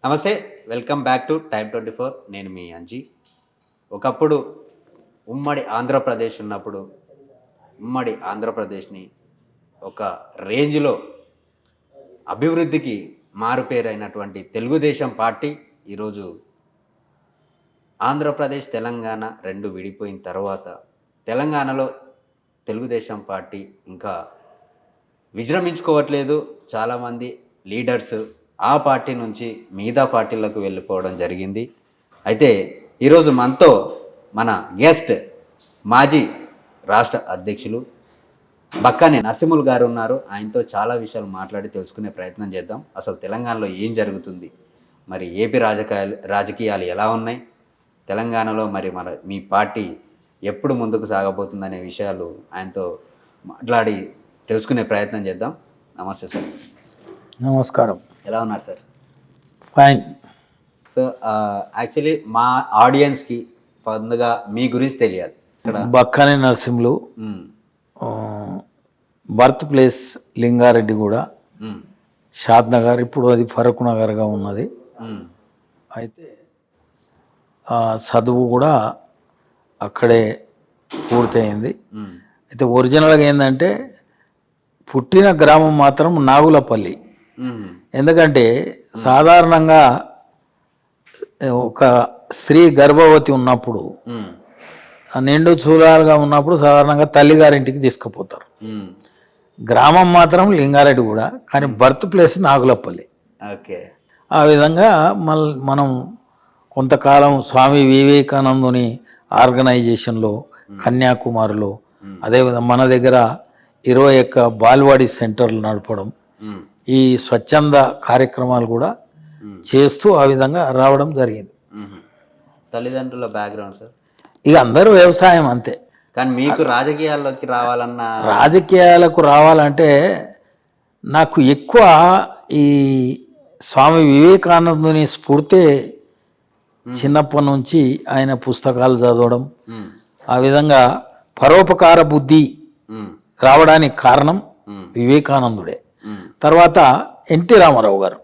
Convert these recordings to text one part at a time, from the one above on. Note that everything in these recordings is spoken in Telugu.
నమస్తే, వెల్కమ్ బ్యాక్ టు టైమ్ 24. నేను మీ అంజీ. ఒకప్పుడు ఉమ్మడి ఆంధ్రప్రదేశ్ ఉన్నప్పుడు ఉమ్మడి ఆంధ్రప్రదేశ్ని ఒక రేంజ్లో అభివృద్ధికి మారుపేరైనటువంటి తెలుగుదేశం పార్టీ ఈరోజు ఆంధ్రప్రదేశ్ తెలంగాణ రెండు విడిపోయిన తర్వాత తెలంగాణలో తెలుగుదేశం పార్టీ ఇంకా విజృంభించుకోవట్లేదు. చాలామంది లీడర్స్ ఆ పార్టీ నుంచి మిగతా పార్టీలకు వెళ్ళిపోవడం జరిగింది. అయితే ఈరోజు మనతో మన గెస్ట్ మాజీ రాష్ట్ర అధ్యక్షులు బక్కాని నరసింహులు గారు ఉన్నారు. ఆయనతో చాలా విషయాలు మాట్లాడి తెలుసుకునే ప్రయత్నం చేద్దాం. అసలు తెలంగాణలో ఏం జరుగుతుంది, మరి ఏపీ రాజకీయాలు ఎలా ఉన్నాయి, తెలంగాణలో మరి మీ పార్టీ ఎప్పుడు ముందుకు సాగబోతుందనే విషయాలు ఆయనతో మాట్లాడి తెలుసుకునే ప్రయత్నం చేద్దాం. నమస్తే సార్. నమస్కారం. ఎలా ఉన్నారు సార్? ఫైన్. సో యాక్చువల్లీ మా ఆడియన్స్కి ముందుగా మీ గురించి తెలియాలి. ఇక్కడ బక్కాని నరసింహులు, బర్త్ ప్లేస్ లింగారెడ్డి కూడా, షాద్ నగర్, ఇప్పుడు అది ఫరూక్ నగర్గా ఉన్నది. అయితే చదువు కూడా అక్కడే పూర్తయింది. అయితే ఒరిజినల్గా ఏంటంటే పుట్టిన గ్రామం మాత్రం నాగులపల్లి. ఎందుకంటే సాధారణంగా ఒక స్త్రీ గర్భవతి ఉన్నప్పుడు, నిండు చూలాలుగా ఉన్నప్పుడు సాధారణంగా తల్లిగారింటికి తీసుకుపోతారు. గ్రామం మాత్రం లింగారెడ్డి కూడా, కానీ బర్త్ ప్లేస్ నాగులపల్లి. ఓకే. ఆ విధంగా మనం కొంతకాలం స్వామి వివేకానందుని ఆర్గనైజేషన్లో కన్యాకుమారిలో, అదేవిధంగా మన దగ్గర 21 బాల్వాడీ సెంటర్లు నడపడం, ఈ స్వచ్ఛంద కార్యక్రమాలు కూడా చేస్తూ ఆ విధంగా రావడం జరిగింది. తల్లిదండ్రుల బ్యాక్గ్రౌండ్ సార్? ఇక అందరూ వ్యవసాయం అంతే. కానీ మీకు రాజకీయాల్లోకి రాజకీయాలకు రావాలంటే నాకు ఎక్కువ ఈ స్వామి వివేకానందుని స్ఫూర్తి చిన్నప్పటి నుంచి ఆయన పుస్తకాలు చదవడం, ఆ విధంగా పరోపకార బుద్ధి రావడానికి కారణం వివేకానందుడే. తర్వాత ఎన్టీ రామారావు గారు.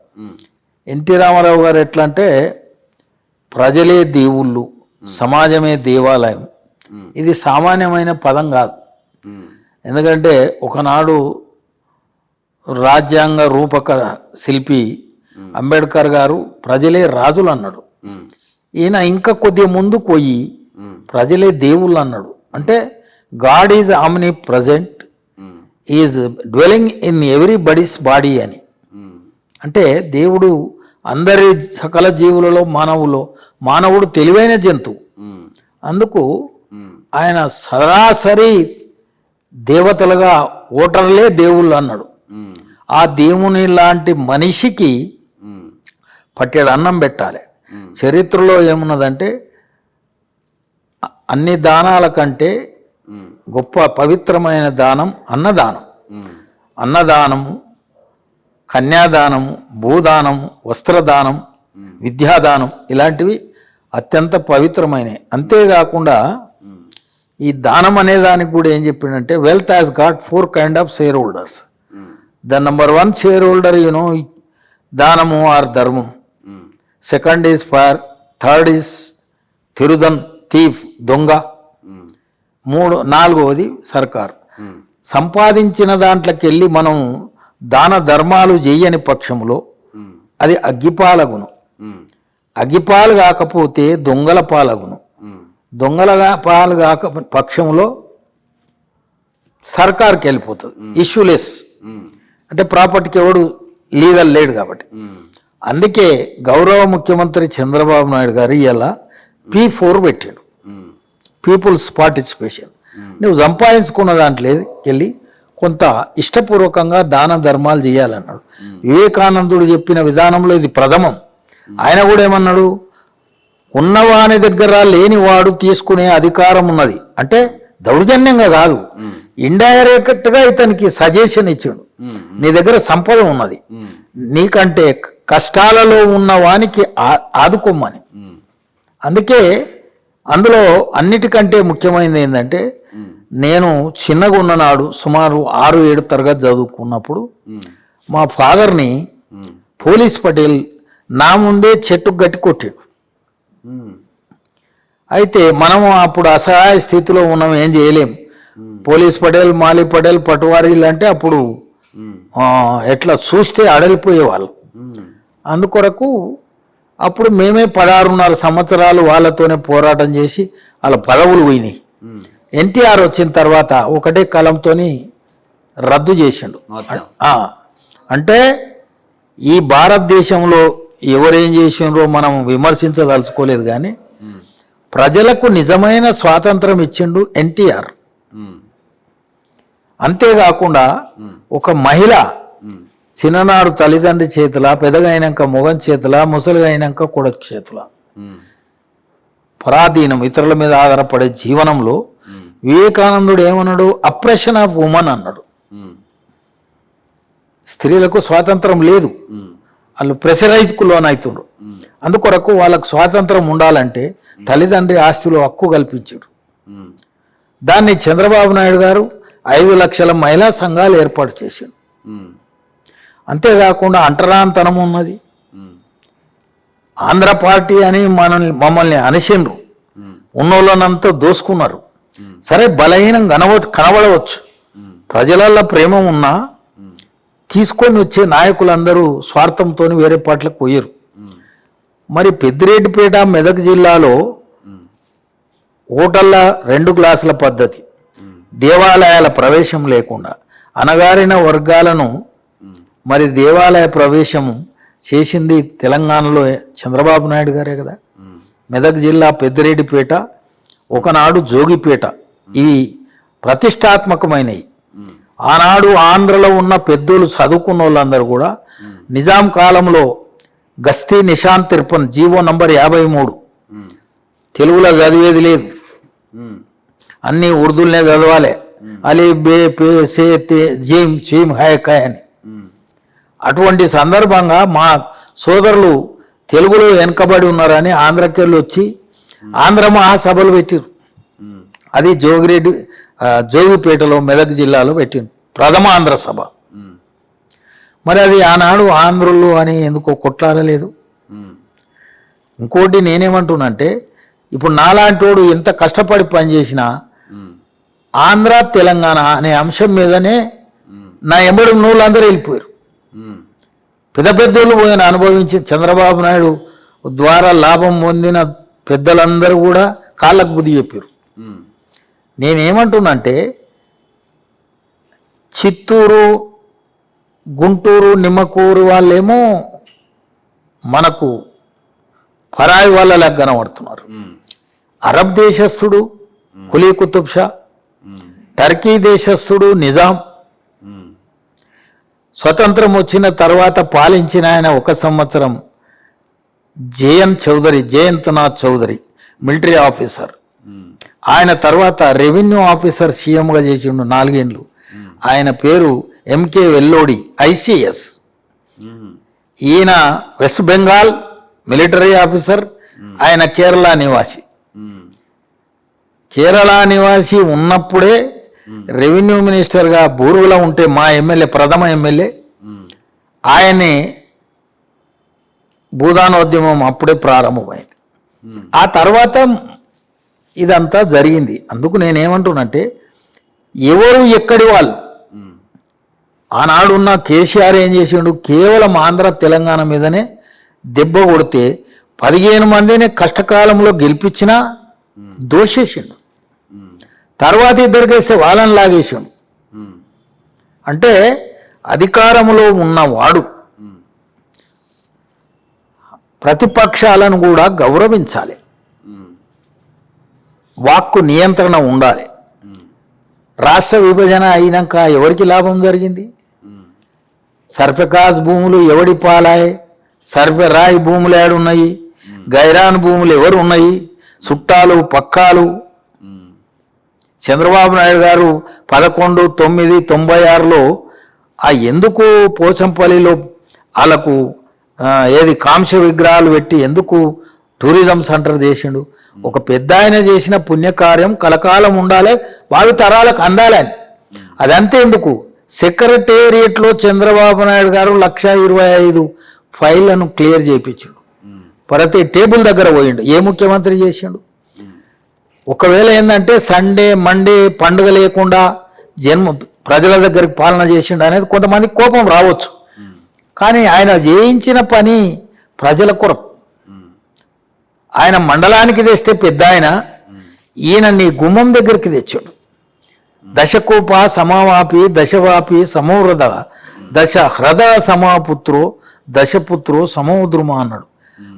ఎన్టీ రామారావు గారు ఎట్లా అంటే ప్రజలే దేవుళ్ళు, సమాజమే దేవాలయం. ఇది సామాన్యమైన పదం కాదు. ఎందుకంటే ఒకనాడు రాజ్యాంగ రూపక శిల్పి అంబేద్కర్ గారు ప్రజలే రాజులు అన్నాడు. ఈయన ఇంకా కొద్దిగా ముందుకు పోయి ప్రజలే దేవుళ్ళు అన్నాడు. అంటే God is omni present, is dwelling in everybody's body అని. అంటే దేవుడు అందరి సకల జీవులలో మానవుడు తెలివైన జంతువు. అందుకు ఆయన సరాసరి దేవతలుగా ఓటర్లే దేవుళ్ళు అన్నాడు. ఆ దేవుని లాంటి మనిషికి పట్టేడు అన్నం పెట్టాలి. చరిత్రలో ఏమున్నదంటే అన్ని దానాల కంటే గొప్ప పవిత్రమైన దానం అన్నదానం. అన్నదానము, కన్యాదానము, భూదానము, వస్త్రదానం, విద్యాదానం ఇలాంటివి అత్యంత పవిత్రమైనవి. అంతేకాకుండా ఈ దానం అనే దానికి కూడా ఏం చెప్పిండంటే wealth has got 4 kinds of share holders. The number 1 share holder దానము ఆర్ ధర్మం. Second is fire, third is తిరుదన్ థీఫ్ దొంగ, నాలుగవది సర్కార్. సంపాదించిన దాంట్లోకి వెళ్ళి మనం దాన ధర్మాలు చేయని పక్షంలో అది అగ్గిపాలగును. అగ్గిపాలు కాకపోతే దొంగల పాలగును. దొంగల పాలు కాక పక్షంలో సర్కార్కి వెళ్ళిపోతుంది. ఇష్యూలెస్ అంటే ప్రాపర్టీకి ఎవడు లీగల్ లేడు కాబట్టి. అందుకే గౌరవ ముఖ్యమంత్రి చంద్రబాబు నాయుడు గారు ఇలా P4 పెట్టాడు, పీపుల్స్ పార్టిసిపేషన్. నువ్వు సంపాదించుకున్న దాంట్లో వెళ్ళి కొంత ఇష్టపూర్వకంగా దాన ధర్మాలు చేయాలన్నాడు. వివేకానందుడు చెప్పిన విధానంలో ఇది ప్రథమం. ఆయన కూడా ఏమన్నాడు, ఉన్నవాని దగ్గర లేనివాడు తీసుకునే అధికారం ఉన్నది. అంటే దౌర్జన్యంగా కాదు, ఇండైరెక్ట్గా ఇతనికి సజెషన్ ఇచ్చాడు. నీ దగ్గర సంపద ఉన్నది, నీకంటే కష్టాలలో ఉన్న వానికి ఆదుకోమని. అందుకే అందులో అన్నిటికంటే ముఖ్యమైనది ఏంటంటే, నేను చిన్నగా ఉన్ననాడు సుమారు 6-7 తరగతి చదువుకున్నప్పుడు మా ఫాదర్ని పోలీస్ పటేల్ నా ముందే చెట్టు గట్టి కొట్టాడు. అయితే మనము అప్పుడు అసహాయ స్థితిలో ఉన్నాం, ఏం చేయలేం. పోలీస్ పటేల్, మాలి పటేల్, పటువారీలు అంటే అప్పుడు ఎట్లా చూస్తే అడలిపోయేవాళ్ళు. అందుకొరకు అప్పుడు మేమే 16.5 సంవత్సరాలు వాళ్ళతోనే పోరాటం చేసి వాళ్ళ పదవులు పోయినాయి. ఎన్టీఆర్ వచ్చిన తర్వాత ఒకటే కాలంతో రద్దు చేసిండు. అంటే ఈ భారతదేశంలో ఎవరేం చేసిండ్రో మనం విమర్శించదలుచుకోలేదు, కానీ ప్రజలకు నిజమైన స్వాతంత్రం ఇచ్చిండు ఎన్టీఆర్. అంతేకాకుండా ఒక మహిళ చిన్ననాడు తల్లిదండ్రి చేతుల, పెద్దగా అయినాక మొగం చేతుల, ముసలిగా అయినాక కొడుకు చేతుల పరాధీనం, ఇతరుల మీద ఆధారపడే జీవనంలో వివేకానందుడు ఏమన్నాడు? అప్రెషన్ ఆఫ్ ఉమెన్ అన్నాడు. స్త్రీలకు స్వాతంత్రం లేదు, వాళ్ళు ప్రెషరైజ్కు లోనవుతుండ్రు. అందుకొరకు వాళ్ళకు స్వాతంత్రం ఉండాలంటే తల్లిదండ్రి ఆస్తిలో హక్కు కల్పించాడు. దాన్ని చంద్రబాబు నాయుడు గారు 5 లక్షల మహిళా సంఘాలు ఏర్పాటు చేశాడు. అంతేకాకుండా అంటరాంతనం ఉన్నది. ఆంధ్ర పార్టీ అని మమ్మల్ని అనిసిండ్రు, ఉన్నోళ్ళనంతా దోసుకున్నారు. సరే, బలహీనం కనబడవచ్చు, ప్రజలల్లో ప్రేమ ఉన్నా తీసుకొని వచ్చే నాయకులందరూ స్వార్థంతో వేరే పార్టీలకు పోయారు. మరి పెద్దిరెడ్డిపేట, మెదక్ జిల్లాలో ఓటర్ల 2 గ్లాసుల పద్ధతి, దేవాలయాల ప్రవేశం లేకుండా అణగారిన వర్గాలను మరి దేవాలయ ప్రవేశము చేసింది తెలంగాణలో చంద్రబాబు నాయుడు గారే కదా. మెదక్ జిల్లా పెద్దిరెడ్డిపేట, ఒకనాడు జోగిపేట, ఇవి ప్రతిష్టాత్మకమైనవి. ఆనాడు ఆంధ్రలో ఉన్న పెద్దోళ్ళు, చదువుకున్న వాళ్ళందరూ కూడా నిజాం కాలంలో గస్తీ నిషాన్ తిరుపన్ జీవో నంబర్ 53 తెలుగులో చదివేది లేదు, అన్నీ ఉర్దూలనే చదవాలి. అలీ బే పే సే తే జీమ్ చీమ్ హాయ్ కాయ్ అని. అటువంటి సందర్భంగా మా సోదరులు తెలుగులో వెనుకబడి ఉన్నారని ఆంధ్రకెళ్ళి వచ్చి ఆంధ్ర మహాసభలు పెట్టారు. అది జోగిపేటలో, మెదక్ జిల్లాలో పెట్టింది ప్రథమ ఆంధ్ర సభ. మరి అది ఆనాడు ఆంధ్రులు అని ఎందుకో కొట్లాడలేదు. ఇంకోటి నేనేమంటున్నానంటే, ఇప్పుడు నాలాంటోడు ఎంత కష్టపడి పనిచేసినా ఆంధ్ర తెలంగాణ అనే అంశం మీదనే నా ఎంబడి నూళ్ళందరూ వెళ్ళిపోయారు. పెద్ద పెద్దోళ్ళు పోయిన అనుభవించి చంద్రబాబు నాయుడు ద్వారా లాభం పొందిన పెద్దలందరూ కూడా కాళ్ళకు బుద్ధి చెప్పారు. నేనేమంటున్నానంటే, చిత్తూరు, గుంటూరు, నిమ్మకూరు వాళ్ళేమో మనకు పరాయి వాళ్ళ కనబడుతున్నారు. అరబ్ దేశస్థుడు కులీ కుతుబ్ షా, టర్కీ దేశస్థుడు నిజాం, స్వతంత్రం వచ్చిన తర్వాత పాలించిన ఆయన 1 సంవత్సరం జయంతనాథ్ చౌదరి మిలిటరీ ఆఫీసర్. ఆయన తర్వాత రెవెన్యూ ఆఫీసర్ సీఎంగా చేసిండు 4 ఏళ్ళు. ఆయన పేరు ఎంకే వెల్లోడి, ఐసిఎస్. ఈయన వెస్ట్ బెంగాల్ మిలిటరీ ఆఫీసర్, ఆయన కేరళ నివాసి. కేరళ నివాసి ఉన్నప్పుడే రెవెన్యూ మినిస్టర్గా బూరుగులో ఉంటే మా ఎమ్మెల్యే, ప్రథమ ఎమ్మెల్యే, ఆయనే భూదానోద్యమం అప్పుడే ప్రారంభమైంది. ఆ తర్వాత ఇదంతా జరిగింది. అందుకు నేనేమంటున్నంటే, ఎవరు ఎక్కడి వాళ్ళు, ఆనాడున్న కేసీఆర్ ఏం చేసిండు? కేవలం ఆంధ్ర తెలంగాణ మీదనే దెబ్బ కొడితే 15 మందిని కష్టకాలంలో గెలిపించినా దోషేసిండు. తర్వాత 2 కేస్తే వాళ్ళని లాగేసిండు. అంటే అధికారంలో ఉన్నవాడు ప్రతిపక్షాలను కూడా గౌరవించాలి, వాక్కు నియంత్రణ ఉండాలి. రాష్ట్ర విభజన అయినాక ఎవరికి లాభం జరిగింది? సర్ఫెకాస్ భూములు ఎవడి పాలాయి? సర్ఫెరాయి భూములు ఏడున్నాయి? గైరాన్ భూములు ఎవరు ఉన్నాయి? చుట్టాలు పక్కాలు. చంద్రబాబు నాయుడు గారు 11/9/96లో ఎందుకు పోచంపల్లిలో వాళ్ళకు కాంస్య విగ్రహాలు పెట్టి ఎందుకు టూరిజం సెంటర్ చేసిండు? ఒక పెద్ద ఆయన చేసిన పుణ్యకార్యం కలకాలం ఉండాలి, భావి తరాలకు అందాలని. అదంతే ఎందుకు? సెక్రటేరియట్లో చంద్రబాబు నాయుడు గారు 1,25,000 ఫైళ్లను క్లియర్ చేయించాడు. ప్రతి టేబుల్ దగ్గర పోయిండు. ఏ ముఖ్యమంత్రి చేసిండు? ఒకవేళ ఏంటంటే సండే మండే పండుగ లేకుండా ప్రజల దగ్గరికి పాలన చేసిండు అనేది కొంతమంది కోపం రావచ్చు. కానీ ఆయన చేయించిన పని ప్రజల కొరకు. ఆయన మండలానికి తెస్తే పెద్ద ఈయన నీ గుమ్మం దగ్గరికి తెచ్చాడు. దశకోప సమావాపి దశవాపి సమోహృద దశ హ్రద సమాపుత్రో దశపుత్రో సమోద్రుమ అన్నాడు.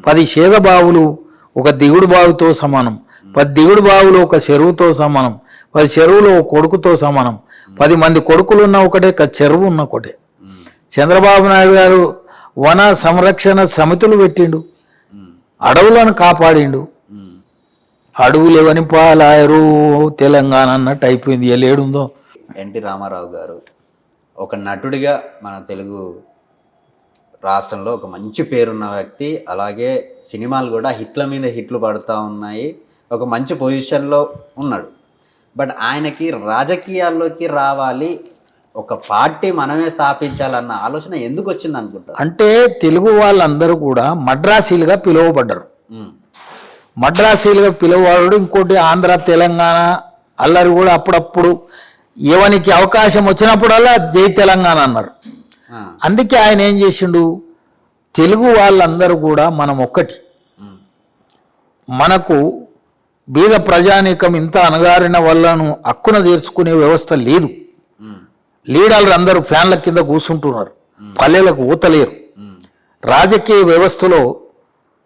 10 చేద బావులు ఒక దిగుడు బావితో సమానం, 10 దిగుడు బావులు ఒక చెరువుతో సమానం, 10 చెరువులు ఒక కొడుకుతో సమానం, 10 మంది కొడుకులు ఉన్న ఒకటే, చెరువు ఉన్న ఒకటే. చంద్రబాబు నాయుడు గారు వన సంరక్షణ సమితులు పెట్టిండు, అడవులను కాపాడిండు. అడవులు ఎవని పాలాయరు తెలంగాణ అన్నట్టు అయిపోయింది. ఏడుందో. ఎన్టీ రామారావు గారు ఒక నటుడిగా మన తెలుగు రాష్ట్రంలో ఒక మంచి పేరున్న వ్యక్తి. అలాగే సినిమాలు కూడా హిట్ల మీద హిట్లు పడుతూ ఉన్నాయి. ఒక మంచి పొజిషన్లో ఉన్నాడు. బట్ ఆయనకి రాజకీయాల్లోకి రావాలి, ఒక పార్టీ మనమే స్థాపించాలన్న ఆలోచన ఎందుకు వచ్చింది అనుకుంటారు? అంటే తెలుగు వాళ్ళందరూ కూడా మద్రాసీలుగా పిలువబడ్డారు. మద్రాసీలుగా పిలువబడు. ఇంకోటి ఆంధ్ర తెలంగాణ అల్లరి కూడా అప్పుడప్పుడు ఎవరికి అవకాశం వచ్చినప్పుడల్లా జై తెలంగాణ అన్నారు. అందుకే ఆయన ఏం చేసిండు, తెలుగు వాళ్ళందరూ కూడా మనం ఒక్కటి, మనకు బీద ప్రజానీకం ఇంత అణగారిన వాళ్ళను హక్కున తీర్చుకునే వ్యవస్థ లేదు. లీడర్లు అందరూ ఫ్యాన్ల కింద కూర్చుంటున్నారు, పల్లెలకు ఊతలేరు. రాజకీయ వ్యవస్థలో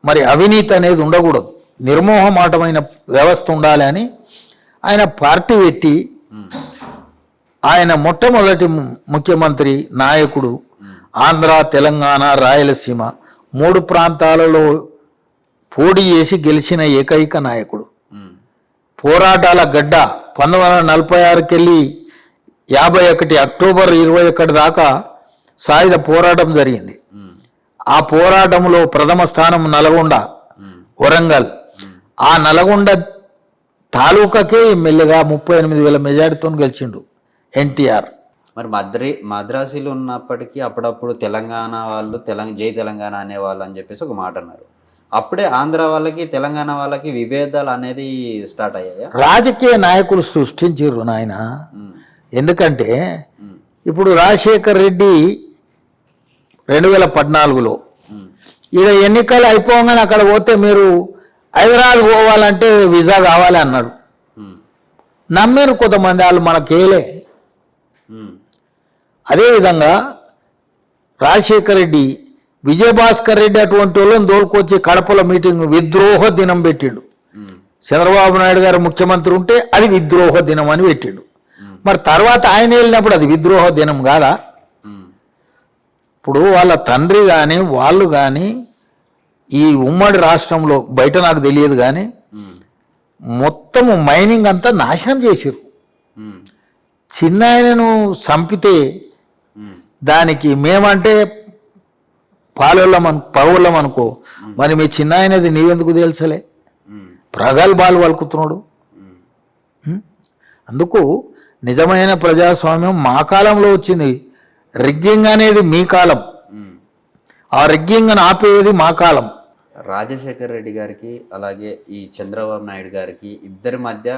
మరి అవినీతి అనేది ఉండకూడదు, నిర్మోహమాటమైన వ్యవస్థ ఉండాలి అని ఆయన పార్టీ పెట్టి ఆయన మొట్టమొదటి ముఖ్యమంత్రి నాయకుడు. ఆంధ్ర తెలంగాణ రాయలసీమ 3 ప్రాంతాలలో పోటీ చేసి గెలిచిన ఏకైక నాయకుడు. పోరాటాల గడ్డ 1946కెళ్ళి 51 అక్టోబర్ 21 దాకా సాయుధ పోరాటం జరిగింది. ఆ పోరాటంలో ప్రథమ స్థానం నల్గొండ, వరంగల్. ఆ నల్గొండ తాలూకాకే ఎమ్మెల్యేగా 38,000 మెజార్టీతో గెలిచిండు ఎన్టీఆర్. మరి మద్రాసీలు ఉన్నప్పటికీ అప్పుడప్పుడు తెలంగాణ వాళ్ళు జై తెలంగాణ అనేవాళ్ళు అని చెప్పేసి ఒక మాట అన్నారు. అప్పుడే ఆంధ్ర వాళ్ళకి తెలంగాణ వాళ్ళకి విభేదాలు అనేది స్టార్ట్ అయ్యాయి. రాజకీయ నాయకులు సృష్టించారు నాయన. ఎందుకంటే ఇప్పుడు రాజశేఖర్ రెడ్డి 2014లో ఈడ ఎన్నికలు అయిపోగానే అక్కడ పోతే మీరు హైదరాబాద్ పోవాలంటే వీసా కావాలి అన్నాడు. నమ్మారు కొంతమంది, వాళ్ళు మనకేలే. అదేవిధంగా రాజశేఖర్ రెడ్డి, విజయభాస్కర్ రెడ్డి అటువంటి వాళ్ళని దోలుకొచ్చి కడపలో మీటింగ్ విద్రోహ దినం పెట్టిండు. చంద్రబాబు నాయుడు గారు ముఖ్యమంత్రి ఉంటే అది విద్రోహ దినం అని పెట్టిండు. మరి తర్వాత ఆయన వెళ్ళినప్పుడు అది విద్రోహ దినం కాదా? ఇప్పుడు వాళ్ళ తండ్రి కానీ వాళ్ళు కానీ ఈ ఉమ్మడి రాష్ట్రంలో, బయట నాకు తెలియదు కానీ మొత్తము మైనింగ్ అంతా నాశనం చేసారు. చిన్న ఆయనను చంపితే దానికి మేమంటే పగోళ్ళం అనుకో, మరి మీ చిన్న ఆయనది నీవెందుకు తెలుసలే? ప్రగల్భాలు పలుకుతున్నాడు. అందుకు నిజమైన ప్రజాస్వామ్యం మా కాలంలో వచ్చింది. రిగ్గింగ్ అనేది మీ కాలం, ఆ రిగ్గింగ్ ఆపేది మా కాలం. రాజశేఖర్ రెడ్డి గారికి అలాగే ఈ చంద్రబాబు నాయుడు గారికి ఇద్దరి మధ్య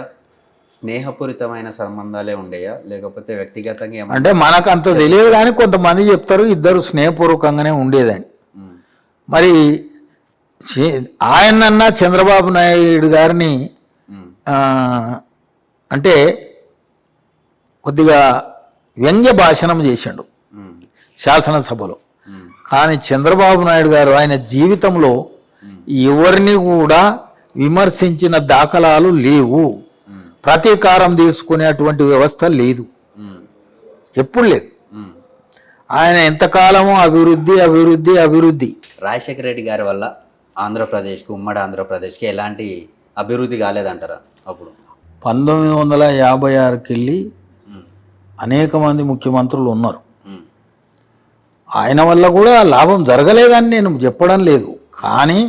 స్నేహపూరితమైన సంబంధాలే ఉండేయా, లేకపోతే వ్యక్తిగతంగా అంటే మనకు అంత తెలియదు కానీ కొంతమంది చెప్తారు ఇద్దరు స్నేహపూర్వకంగానే ఉండేదని. మరి ఆయనన్నా చంద్రబాబు నాయుడు గారిని అంటే కొద్దిగా వ్యంగ్య భాషణం చేశాడు శాసనసభలో. కానీ చంద్రబాబు నాయుడు గారు ఆయన జీవితంలో ఎవరిని కూడా విమర్శించిన దాఖలాలు లేవు. ప్రతీకారం తీసుకునేటువంటి వ్యవస్థ లేదు, ఎప్పుడు లేదు. ఆయన ఎంతకాలమో అభివృద్ధి అభివృద్ధి అభివృద్ధి. రాజశేఖర రెడ్డి గారి వల్ల ఆంధ్రప్రదేశ్కి, ఉమ్మడి ఆంధ్రప్రదేశ్కి ఎలాంటి అభివృద్ధి కాలేదంటారా? అప్పుడు 1956కి వెళ్ళి అనేక మంది ముఖ్యమంత్రులు ఉన్నారు. ఆయన వల్ల కూడా లాభం జరగలేదని నేను చెప్పడం లేదు, కానీ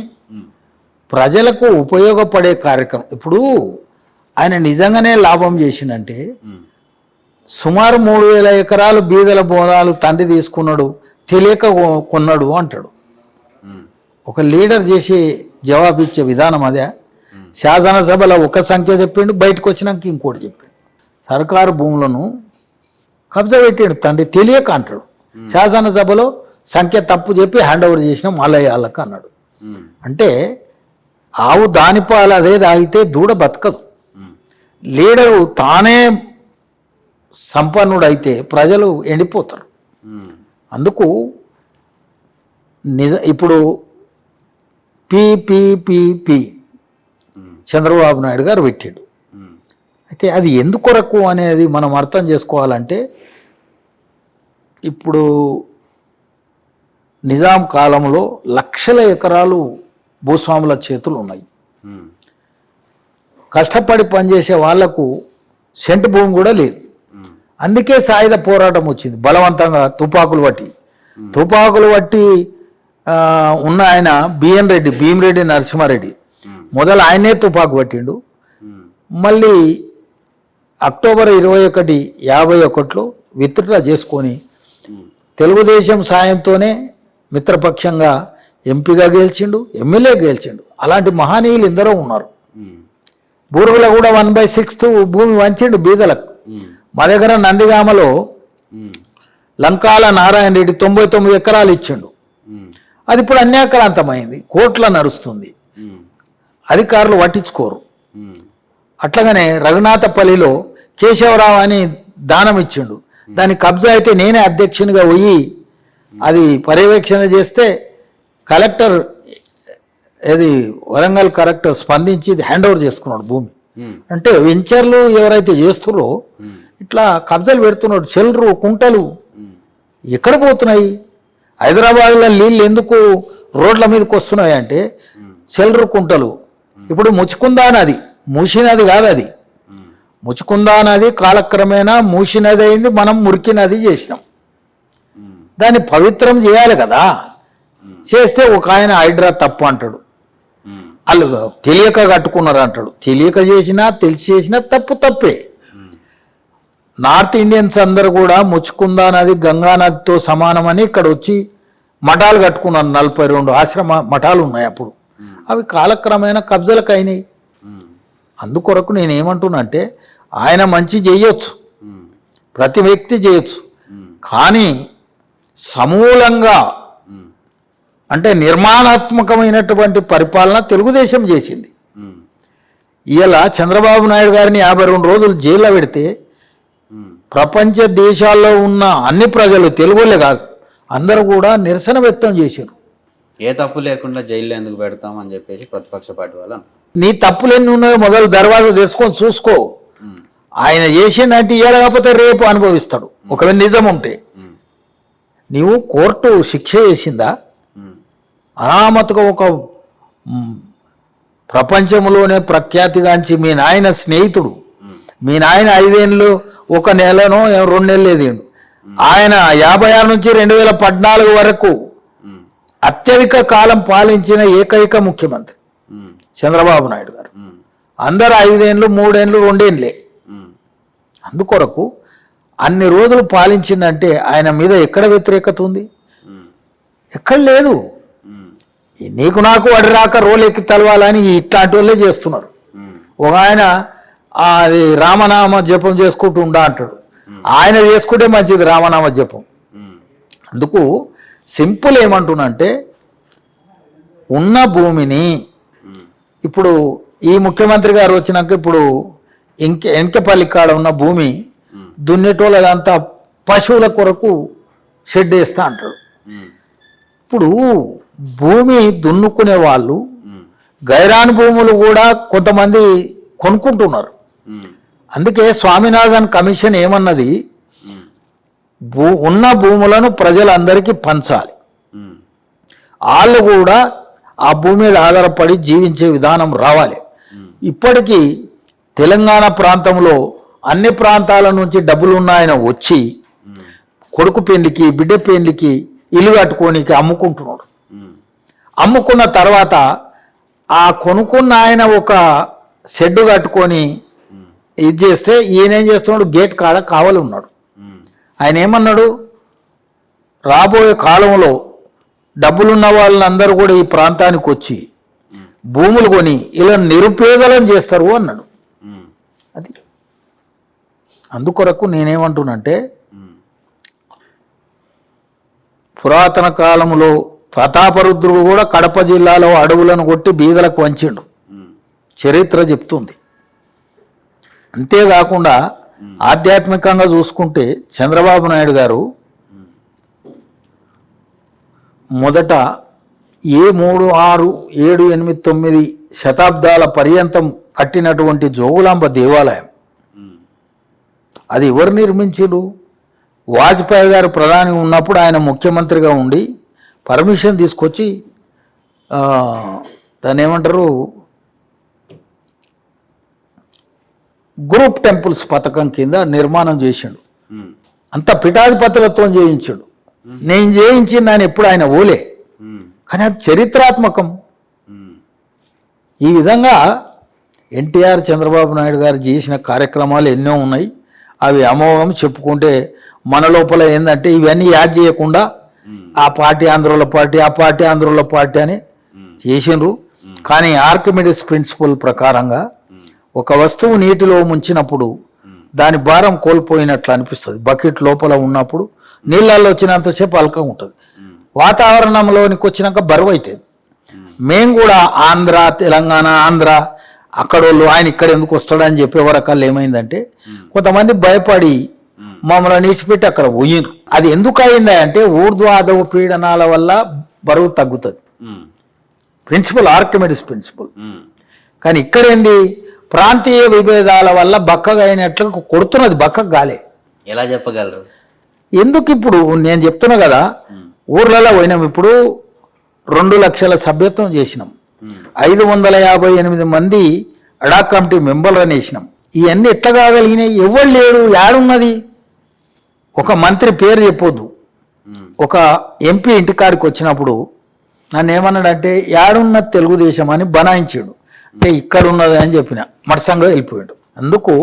ప్రజలకు ఉపయోగపడే కార్యక్రమం. ఇప్పుడు ఆయన నిజంగానే లాభం చేసిందంటే సుమారు 3,000 ఎకరాలు బీదల బోనాలు తండ్రి తీసుకున్నాడు, తెలియక కొన్నాడు అంటాడు. ఒక లీడర్ చేసి జవాబు ఇచ్చే విధానం అదే. శాసనసభలో ఒక సంఖ్య చెప్పిండు, బయటకు వచ్చినాక ఇంకోటి చెప్పిండు. సర్కారు భూములను కబ్జా పెట్టాడు తండ్రి, తెలియక అంటాడు. శాసనసభలో సంఖ్య తప్పు చెప్పి హ్యాండ్ ఓవర్ చేసిన మలయాళ్ళకు అన్నాడు. అంటే ఆవు దాని పాలు అదే తాగితే దూడ బతకదు. లీడరు తానే సంపన్నుడైతే ప్రజలు ఎండిపోతారు. అందుకు ఇప్పుడు పిపిపిపి చంద్రబాబు నాయుడు గారు పెట్టాడు. అయితే అది ఎందుకొరకు అనేది మనం అర్థం చేసుకోవాలంటే, ఇప్పుడు నిజాం కాలంలో లక్షల ఎకరాలు భూస్వాముల చేతులు ఉన్నాయి. కష్టపడి పనిచేసే వాళ్లకు సెంటు భూమి కూడా లేదు. అందుకే సాయుధ పోరాటం వచ్చింది. బలవంతంగా తుపాకులు పట్టి ఉన్న ఆయన భీమిరెడ్డి నరసింహారెడ్డి మొదలు ఆయనే తుపాకు పట్టిండు. మళ్ళీ అక్టోబర్ 21, 1951లో విత్డ్రా చేసుకొని తెలుగుదేశం సాయంతోనే మిత్రపక్షంగా ఎంపీగా గెలిచిండు, ఎమ్మెల్యే గెలిచిండు. అలాంటి మహనీయులు ఎందరో ఉన్నారు. బూరుగుల కూడా 1/6 భూమి వంచిండు బీదలకు. మా దగ్గర నందిగామలో లంకాల నారాయణ రెడ్డి 99 ఎకరాలు ఇచ్చిండు. అది ఇప్పుడు అన్యాక్రాంతమైంది, కోట్ల నడుస్తుంది, అధికారులు పట్టించుకోరు. అట్లాగనే రఘునాథపల్లిలో కేశవరావు అని దానం ఇచ్చిండు. దాని కబ్జా అయితే నేనే అధ్యక్షునిగా పోయి అది పర్యవేక్షణ చేస్తే కలెక్టర్ వరంగల్ కలెక్టర్ స్పందించి హ్యాండ్ ఓవర్ చేసుకున్నాడు భూమి. అంటే వెంచర్లు ఎవరైతే చేస్తున్నారో ఇట్లా కబ్జాలు పెడుతున్నాడు. చెల్లు కుంటలు ఎక్కడ పోతున్నాయి? హైదరాబాద్లో నీళ్ళు ఎందుకు రోడ్ల మీదకి వస్తున్నాయి అంటే చెల్లు కుంటలు. ఇప్పుడు ముచ్చుకుందా నది, మూసినది కాదు అది. ముచ్చుకుందా నది కాలక్రమేణా మూసినది అయింది, మనం మురికి నది చేసినాం. దాన్ని పవిత్రం చేయాలి కదా. చేస్తే ఒక ఆయన హైడ్రా తప్పు అంటాడు, వాళ్ళు తెలియక కట్టుకున్నారు అంటాడు. తెలియక చేసినా తెలిసి చేసినా తప్పే. నార్త్ ఇండియన్స్ అందరూ కూడా ముచ్చుకుందా నది గంగా నదితో సమానమని ఇక్కడ వచ్చి మఠాలు కట్టుకున్నారు. 42 ఆశ్రమ మఠాలు ఉన్నాయి అప్పుడు. అవి కాలక్రమేణా కబ్జలకు అయినాయి. అందుకొరకు నేనేమంటున్నా అంటే, ఆయన మంచి చేయొచ్చు, ప్రతి వ్యక్తి చేయొచ్చు, కానీ సమూలంగా అంటే నిర్మాణాత్మకమైనటువంటి పరిపాలన తెలుగుదేశం చేసింది. ఇలా చంద్రబాబు నాయుడు గారిని 52 రోజులు జైల్లో పెడితే ప్రపంచ దేశాల్లో ఉన్న అన్ని ప్రజలు, తెలుగులే కాదు అందరూ కూడా నిరసన వ్యక్తం చేశారు. ఏ తప్పు లేకుండా జైల్లో ఎందుకు పెడతాం అని చెప్పేసి ప్రతిపక్ష పార్టీ వాళ్ళు. నీ తప్పులు ఎన్ని ఉన్నాయో మొదలు దర్వాజా తీసుకొని చూసుకో. ఆయన చేసిందంటే ఇవ్వలేకపోతే రేపు అనుభవిస్తాడు. ఒకవేళ నిజం ఉంటే నీవు కోర్టు శిక్ష చేసిందా? అనామతుగా ఒక ప్రపంచంలోనే ప్రఖ్యాతిగాంచి మీ నాయన స్నేహితుడు, మీ నాయన 5 ఏళ్ళు 1 నెలనో 2 నెలలు ఎదిగిండు. ఆయన 56 నుంచి 2014 వరకు అత్యధిక కాలం పాలించిన ఏకైక ముఖ్యమంత్రి చంద్రబాబు నాయుడు గారు. అందరు 5 ఏళ్ళు 3 ఏళ్ళు 2 ఏళ్ళే. అందుకొరకు అన్ని రోజులు పాలించిందంటే ఆయన మీద ఎక్కడ వ్యతిరేకత ఉంది? ఎక్కడ లేదు. నీకు నాకు వాడి రాక రోలెక్కి తలవాలని ఇట్లాంటి వాళ్ళే చేస్తున్నారు. ఒక ఆయన అది రామనామ జపం చేసుకుంటూ ఉండా అంటాడు. ఆయన చేసుకుంటే మంచిది రామనామ జపం. అందుకు సింపుల్ ఏమంటున్నంటే, ఉన్న భూమిని ఇప్పుడు ఈ ముఖ్యమంత్రి గారు వచ్చినాక ఇప్పుడు ఎంకెపల్లి కాడ ఉన్న భూమి దున్నేటోళ్ళదంతా పశువుల కొరకు షెడ్ వేస్తా అంటాడు. ఇప్పుడు భూమి దున్నుకునే వాళ్ళు గైరాన్ భూములు కూడా కొంతమంది కొనుక్కుంటున్నారు. అందుకే స్వామినాథన్ కమిషన్ ఏమన్నది, ఉన్న భూములను ప్రజలందరికీ పంచాలి, వాళ్ళు కూడా ఆ భూమి మీద ఆధారపడి జీవించే విధానం రావాలి. ఇప్పటికీ తెలంగాణ ప్రాంతంలో అన్ని ప్రాంతాల నుంచి డబ్బులు ఉన్నాయన వచ్చి కొడుకు పెళ్లికి బిడ్డ పెళ్లికి ఇల్లు కట్టుకోనికి అమ్ముకుంటున్నాడు. అమ్ముకున్న తర్వాత ఆ కొనుక్కున్న ఆయన ఒక షెడ్ కట్టుకొని ఇది చేస్తే ఈయనేం చేస్తున్నాడు, గేట్ కాడ కావాలి ఉన్నాడు. ఆయన ఏమన్నాడు, రాబోయే కాలంలో డబ్బులున్న వాళ్ళందరూ కూడా ఈ ప్రాంతానికి వచ్చి భూములు కొని ఇలా నిరుపేదలను చేస్తారు అన్నాడు. అది అందుకొరకు నేనేమంటున్నంటే పురాతన కాలంలో ప్రతాపరుద్రుడు కూడా కడప జిల్లాలో అడవులను కొట్టి బీదలకు వంచిండు, చరిత్ర చెప్తుంది. అంతేకాకుండా ఆధ్యాత్మికంగా చూసుకుంటే చంద్రబాబు నాయుడు గారు మొదట 3, 6, 7, 8, 9 శతాబ్దాల పర్యంతం కట్టినటువంటి జోగులాంబ దేవాలయం అది ఎవరు నిర్మించారు? వాజ్పేయి గారు ప్రధాని ఉన్నప్పుడు ఆయన ముఖ్యమంత్రిగా ఉండి పర్మిషన్ తీసుకొచ్చి దాన్ని ఏమంటారు గ్రూప్ టెంపుల్స్ పథకం కింద నిర్మాణం చేసిండు. అంత పిఠాధిపతులతో చేయించాడు. నేను చేయించింది ఆయన ఎప్పుడు ఆయన ఓలే, కానీ అది చరిత్రాత్మకం. ఈ విధంగా ఎన్టీఆర్ చంద్రబాబు నాయుడు గారు చేసిన కార్యక్రమాలు ఎన్నో ఉన్నాయి. అవి అమోఘం చెప్పుకుంటే మన లోపల ఏంటంటే ఇవన్నీ యాడ్ చేయకుండా ఆ పార్టీ ఆంధ్రుల పార్టీ, ఆ పార్టీ ఆంధ్రుల పార్టీ అని చేసిండ్రు. కానీ ఆర్కిమిడిస్ ప్రిన్సిపల్ ప్రకారంగా ఒక వస్తువు నీటిలో ముంచినప్పుడు దాని భారం కోల్పోయినట్లు అనిపిస్తుంది. బకెట్ లోపల ఉన్నప్పుడు నీళ్ళల్లో వచ్చినంతసేపు అల్కగా ఉంటుంది, వాతావరణంలోనికి వచ్చినాక బరువు అవుతుంది. మేము కూడా ఆంధ్ర, తెలంగాణ, ఆంధ్ర అక్కడోళ్ళు ఆయన ఇక్కడ ఎందుకు వస్తాడని చెప్పే వరకల్లా ఏమైందంటే కొంతమంది భయపడి మమ్మల్ని నిలిచిపెట్టి అక్కడ పోయినరు. అది ఎందుకు అయిందా అంటే ఊర్ధ్వాధవ పీడనాల వల్ల బరువు తగ్గుతుంది, ప్రిన్సిపల్ ఆర్కిమిడిస్ ప్రిన్సిపల్. కానీ ఇక్కడేంది ప్రాంతీయ విభేదాల వల్ల బక్కగా అయినట్లు కొడుతున్నది, బక్కగా గాలే. ఎలా చెప్పగలరు? ఎందుకు ఇప్పుడు నేను చెప్తున్నా కదా, ఊర్లలో పోయినాం. ఇప్పుడు 2 లక్షల సభ్యత్వం చేసినాం, 558 మంది అడా కమిటీ మెంబర్లు అనేసినాం. ఇవన్నీ ఎట్లా కాగలిగినాయి? ఎవరు లేడు, యాడున్నది? ఒక మంత్రి పేరు చెప్పొద్దు. ఒక ఎంపీ ఇంటికాడికి వచ్చినప్పుడు నన్ను ఏమన్నాడంటే యాడున్న తెలుగుదేశం అని బనాయించాడు. అంటే ఇక్కడ ఉన్నది అని చెప్పిన మట్సంగా వెళ్ళిపోయాడు. అందుకు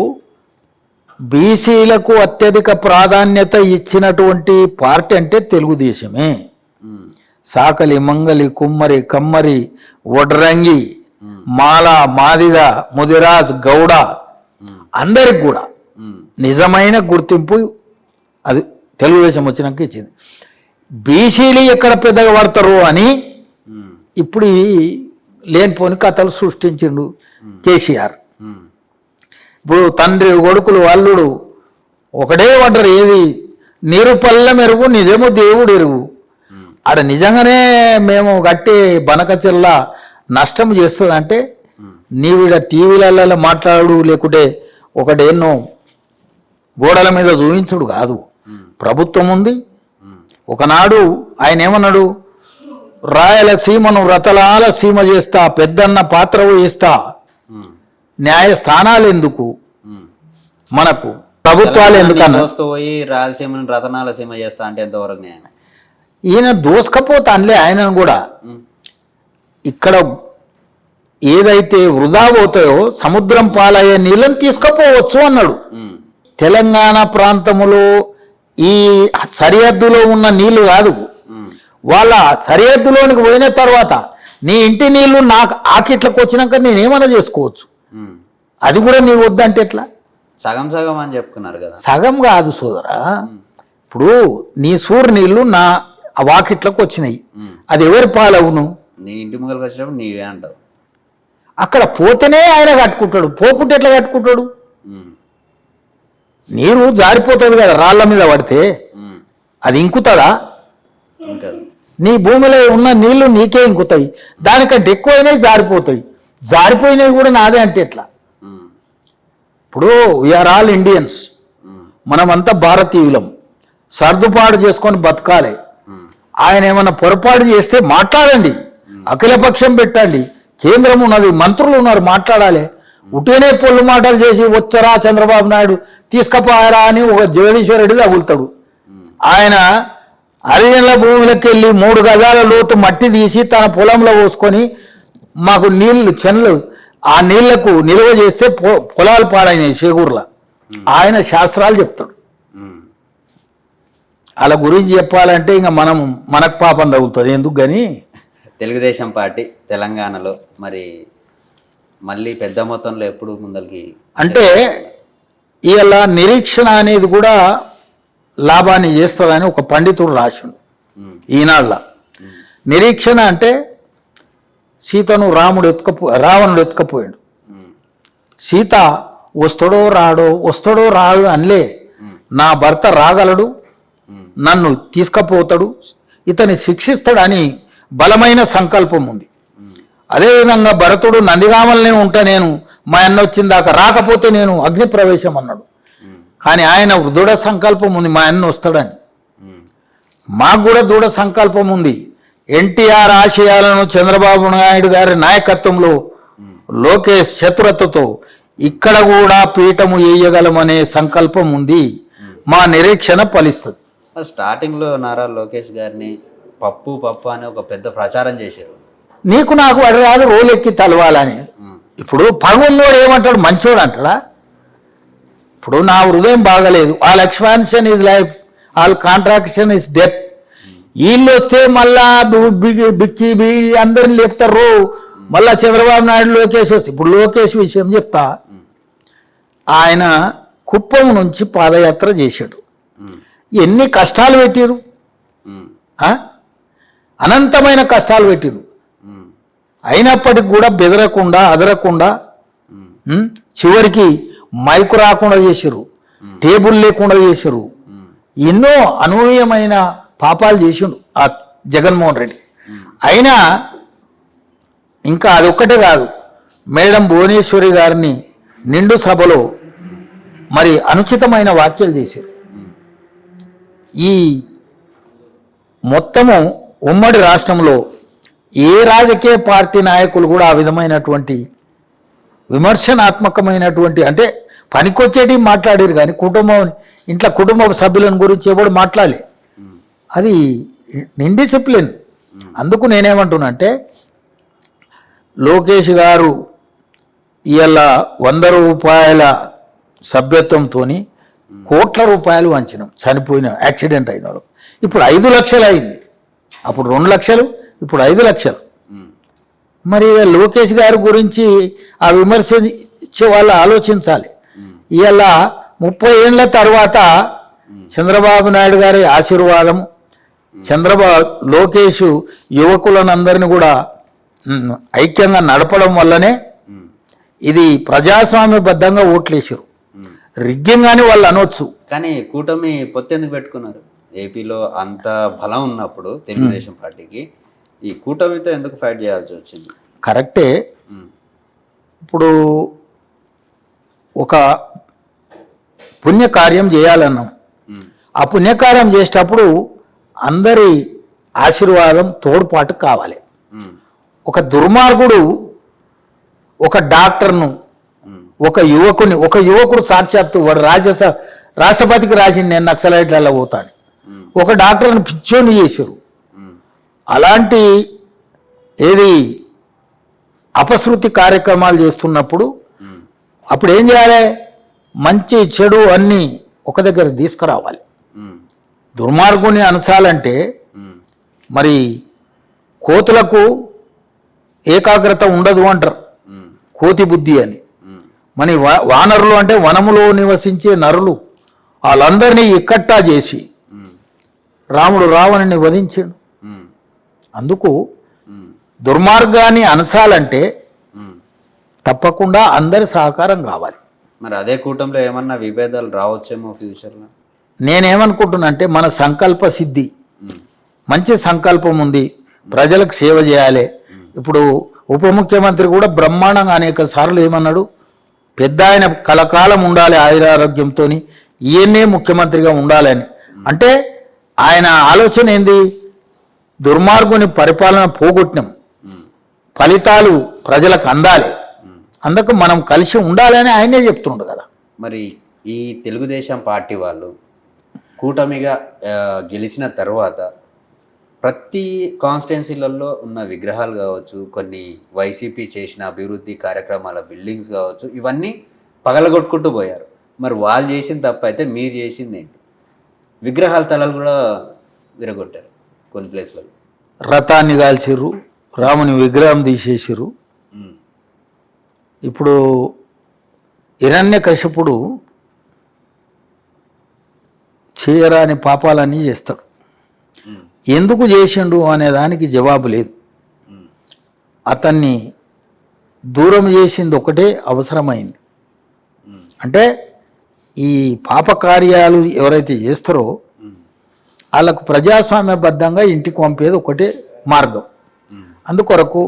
బీసీలకు అత్యధిక ప్రాధాన్యత ఇచ్చినటువంటి పార్టీ అంటే తెలుగుదేశమే. సాకలి, మంగలి, కుమ్మరి, కమ్మరి, వడ్రంగి, మాల, మాదిగ, ముదిరాజ్, గౌడ అందరికి కూడా నిజమైన గుర్తింపు అది తెలుగుదేశం వచ్చినాక ఇచ్చింది. బీసీలు ఎక్కడ పెద్దగా పడతారు అని ఇప్పుడు లేనిపోని కథలు సృష్టించిండు కేసీఆర్. ఇప్పుడు తండ్రి, కొడుకులు, అల్లుడు ఒకటే పడ్డరు. ఏది నిరుపల్ల మెరుగు నిజము దేవుడు ఎరుగు. ఆడ నిజంగానే మేము గట్టి బనకచెల్ల నష్టం చేస్తుందంటే నీవిడ టీవీలలో మాట్లాడు, లేకుంటే ఒకటేన్నో గోడల మీద చూపించుడు కాదు. ప్రభుత్వం ఉంది. ఒకనాడు ఆయన ఏమన్నాడు, రాయలసీమను రతలాల సీమ చేస్తా, పెద్దన్న పాత్ర వహిస్తా. న్యాయస్థానాలు ఎందుకు మనకు, ప్రభుత్వాలు ఎందుకన్నా పోయి రాయలసీమను రతనాల సీమ చేస్తా అంటే ఎంతవరకు న్యాయం? ఈయన దోసుకపోతానులే ఆయనను కూడా. ఇక్కడ ఏదైతే వృధా పోతాయో సముద్రం పాలయ్యే నీళ్ళని తీసుకుపోవచ్చు అన్నాడు. తెలంగాణ ప్రాంతములో ఈ సరిహద్దులో ఉన్న నీళ్లు కాదు, వాళ్ళ సరిహద్దులోనికి పోయిన తర్వాత నీ ఇంటి నీళ్లు నాకు ఆకిట్లకు వచ్చినాక నేనేమన్నా చేసుకోవచ్చు. అది కూడా నీ వద్దంటే ఎట్లా? సగం సగం అని చెప్పుకున్నారు కదా. సగం కాదు సోదరా, ఇప్పుడు నీ సూరు నీళ్లు నా వాకిట్లకు వచ్చినాయి, అది ఎవరి పాలవును? నీ ఇంటి ముంగలకు వచ్చినప్పుడు నీవే అంటావు. అక్కడ పోతేనే ఆయన కట్టుకుంటాడు, పోకుంటే ఎట్లా కట్టుకుంటాడు? నీరు జారిపోతుంది కదా, రాళ్ల మీద పడితే అది ఇంకుతుందా? నీ భూమిలో ఉన్న నీళ్లు నీకే ఇంకుతాయి, దానికంటే ఎక్కువైనాయి జారిపోతాయి. జారిపోయినవి కూడా నాదే అంటే ఎట్లా? ఇప్పుడు వీఆర్ ఆల్ ఇండియన్స్, మనమంతా భారతీయులం, సర్దుబాటు చేసుకొని బతకాలి. ఆయన ఏమన్నా పొరపాటు చేస్తే మాట్లాడండి, అఖిలపక్షం పెట్టండి, కేంద్రం ఉన్నది, మంత్రులు ఉన్నారు, మాట్లాడాలి. ఉటేనే పొల్లు మాటలు చేసి వచ్చరా చంద్రబాబు నాయుడు తీసుకుపోయారా అని ఒక జగదీశ్వర రెడ్డి తగులుతాడు. ఆయన హరిజనుల భూమిలోకి వెళ్ళి 3 గజాల లోతు మట్టి తీసి తన పొలంలో పోసుకొని మాకు నీళ్లు చెన్లు ఆ నీళ్లకు నిల్వ చేస్తే పొలాలు పాడైనాయి చేకూర్ల. ఆయన శాస్త్రాలు చెప్తాడు. వాళ్ళ గురించి చెప్పాలంటే ఇంకా మనకు పాపం తగులుతుంది ఎందుకు కానీ. తెలుగుదేశం పార్టీ తెలంగాణలో మరి మళ్ళీ పెద్ద మొత్తంలో ఎప్పుడు ముందరికి అంటే ఇలా నిరీక్షణ అనేది కూడా లాభాన్ని చేస్తుందని ఒక పండితుడు రాసిండు ఈనాళ్ళ. నిరీక్షణ అంటే సీతను రావణుడు ఎత్తుకపోయాడు. సీత వస్తాడో రాడు అనలే, నా భర్త రాగలడు, నన్ను తీసుకపోతాడు, ఇతని శిక్షిస్తాడని బలమైన సంకల్పం ఉంది. అదేవిధంగా భరతుడు నందిగామలనే ఉంటా, నేను మా అన్న వచ్చిన దాకా రాకపోతే నేను అగ్ని ప్రవేశం అన్నాడు. కానీ ఆయన దృఢ సంకల్పం ఉంది మా అన్న వస్తాడని. మాకు కూడా దృఢ సంకల్పం ఉంది. ఎన్టీఆర్ ఆశయాలను చంద్రబాబు నాయుడు గారి నాయకత్వంలో లోకేష్ చతురతతో ఇక్కడ కూడా పీఠము వేయగలమనే సంకల్పం ఉంది. మా నిరీక్షణ ఫలిస్తుంది. స్టార్టింగ్లో నారా లోకేష్ గారిని పప్పు అనే ఒక పెద్ద ప్రచారం చేశారు. నీకు నాకు అడి రాదు రోలెక్కి తలవాలని. ఇప్పుడు పగున్నోడు ఏమంటాడు, మంచోడు అంటాడా? ఇప్పుడు నా హృదయం బాగలేదు, all expansion is life, all contraction is death. వీళ్ళు వస్తే మళ్ళా బిక్కి అందరిని లేపుతారు. మళ్ళా చంద్రబాబు నాయుడు లోకేష్ వస్తే, ఇప్పుడు లోకేష్ విషయం చెప్తా, ఆయన కుప్పం నుంచి పాదయాత్ర చేశాడు. ఎన్ని కష్టాలు పెట్టిరు, అనంతమైన కష్టాలు పెట్టిరు. అయినప్పటికి కూడా బెదరకుండా అదరకుండా చివరికి మైకు రాకుండా చేశారు, టేబుల్ లేకుండా చేశారు. ఎన్నో అనూహ్యమైన పాపాలు చేసిండు ఆ జగన్మోహన్ రెడ్డి. అయినా ఇంకా అదొక్కటే కాదు, మేడం భువనేశ్వరి గారిని నిండు సభలో మరి అనుచితమైన వ్యాఖ్యలు చేశారు. ఈ మొత్తము ఉమ్మడి రాష్ట్రంలో ఏ రాజకీయ పార్టీ నాయకులు కూడా ఆ విధమైనటువంటి విమర్శనాత్మకమైనటువంటి, అంటే పనికొచ్చేటి మాట్లాడారు కానీ కుటుంబ సభ్యులను గురించి ఎవడు మాట్లాడలే. అది ఇండిసిప్లిన్. అందుకు నేనేమంటున్నా అంటే, లోకేష్ గారు ఇవాళ 100 రూపాయల సభ్యత్వంతో కోట్ల రూపాయలు వంచినాం చనిపోయిన యాక్సిడెంట్ అయిన వాళ్ళు. ఇప్పుడు 5 లక్షలు అయింది, అప్పుడు 2 లక్షలు, ఇప్పుడు 5 లక్షలు. మరి లోకేష్ గారి గురించి ఆ విమర్శించే వాళ్ళు ఆలోచించాలి. ఇవాళ 30 ఏళ్ళ తర్వాత చంద్రబాబు నాయుడు గారి ఆశీర్వాదం, లోకేష్ యువకులనందరినీ కూడా ఐక్యంగా నడపడం వల్లనే ఇది ప్రజాస్వామ్యబద్ధంగా ఓట్లేసారు. రిగ్గింగ్ అని వాళ్ళు అనొచ్చు. కానీ కూటమి పొత్తెందుకు పెట్టుకున్నారు? ఏపీలో అంత బలం ఉన్నప్పుడు తెలుగుదేశం పార్టీకి ఈ కూటమితో ఎందుకు ఫైట్ చేయాల్సి వచ్చింది? కరెక్టే. ఇప్పుడు ఒక పుణ్యకార్యం చేయాలన్నాం. ఆ పుణ్యకార్యం చేసేటప్పుడు అందరి ఆశీర్వాదం తోడ్పాటు కావాలి. ఒక దుర్మార్గుడు ఒక డాక్టర్ను, ఒక యువకుడు సాక్షాత్తు వాడు రాష్ట్రపతికి రాసింది నేను నక్సలైట్లలో పోతాను, ఒక డాక్టర్ని పిచ్చోని చేశారు. అలాంటి అపశృతి కార్యక్రమాలు చేస్తున్నప్పుడు అప్పుడు ఏం చేయాలి? మంచి చెడు అన్నీ ఒక దగ్గర తీసుకురావాలి. దుర్మార్గుని అనసాలంటే మరి కోతులకు ఏకాగ్రత ఉండదు అంటారు, కోతి బుద్ధి అని. మరి వానరులు అంటే వనములో నివసించే నరులు, వాళ్ళందరినీ ఇక్కట్టా చేసి రాముడు రావణుని వధించాడు. అందుకు దుర్మార్గాన్ని అనసాలంటే తప్పకుండా అందరి సహకారం కావాలి. మరి అదే కూటమిలో ఏమన్నా విభేదాలు రావచ్చేమో ఫ్యూచర్లో? నేనేమనుకుంటున్నా అంటే, మన సంకల్ప సిద్ధి, మంచి సంకల్పం ఉంది, ప్రజలకు సేవ చేయాలి. ఇప్పుడు ఉప ముఖ్యమంత్రి కూడా బ్రహ్మాండంగా అనేక సార్లు ఏమన్నాడు, పెద్ద ఆయన కలకాలం ఉండాలి ఆయురారోగ్యంతో, ఈయన్నే ముఖ్యమంత్రిగా ఉండాలని. అంటే ఆయన ఆలోచన ఏంది? దుర్మార్గుని పరిపాలన పోగొట్టినాం, ఫలితాలు ప్రజలకు అందాలి, అందుకు మనం కలిసి ఉండాలని ఆయనే చెప్తుండు కదా. మరి ఈ తెలుగుదేశం పార్టీ వాళ్ళు కూటమిగా గెలిచిన తర్వాత ప్రతి కాన్స్టిట్యున్సీలలో ఉన్న విగ్రహాలు కావచ్చు, కొన్ని వైసీపీ చేసిన అభివృద్ధి కార్యక్రమాల బిల్డింగ్స్ కావచ్చు, ఇవన్నీ పగలగొట్టుకుంటూ పోయారు. మరి వాళ్ళు చేసిన తప్పు అయితే మీరు చేసింది ఏంటి? విగ్రహాల తలలు కూడా విరగొట్టారు కొన్ని ప్లేస్లలో. రథాన్ని కాల్చిర్రు, రాముని విగ్రహం తీసేసిర్రు. ఇప్పుడు హిరణ్యకశిపుడు చేయరాని పాపాలన్నీ చేస్తాడు. ఎందుకు చేసిండు అనే దానికి జవాబు లేదు. అతన్ని దూరం చేసింది ఒకటే అవసరమైంది. అంటే ఈ పాపకార్యాలు ఎవరైతే చేస్తారో వాళ్ళకు ప్రజాస్వామ్యబద్ధంగా ఇంటికి పంపేది ఒకటే మార్గం. అందుకొరకు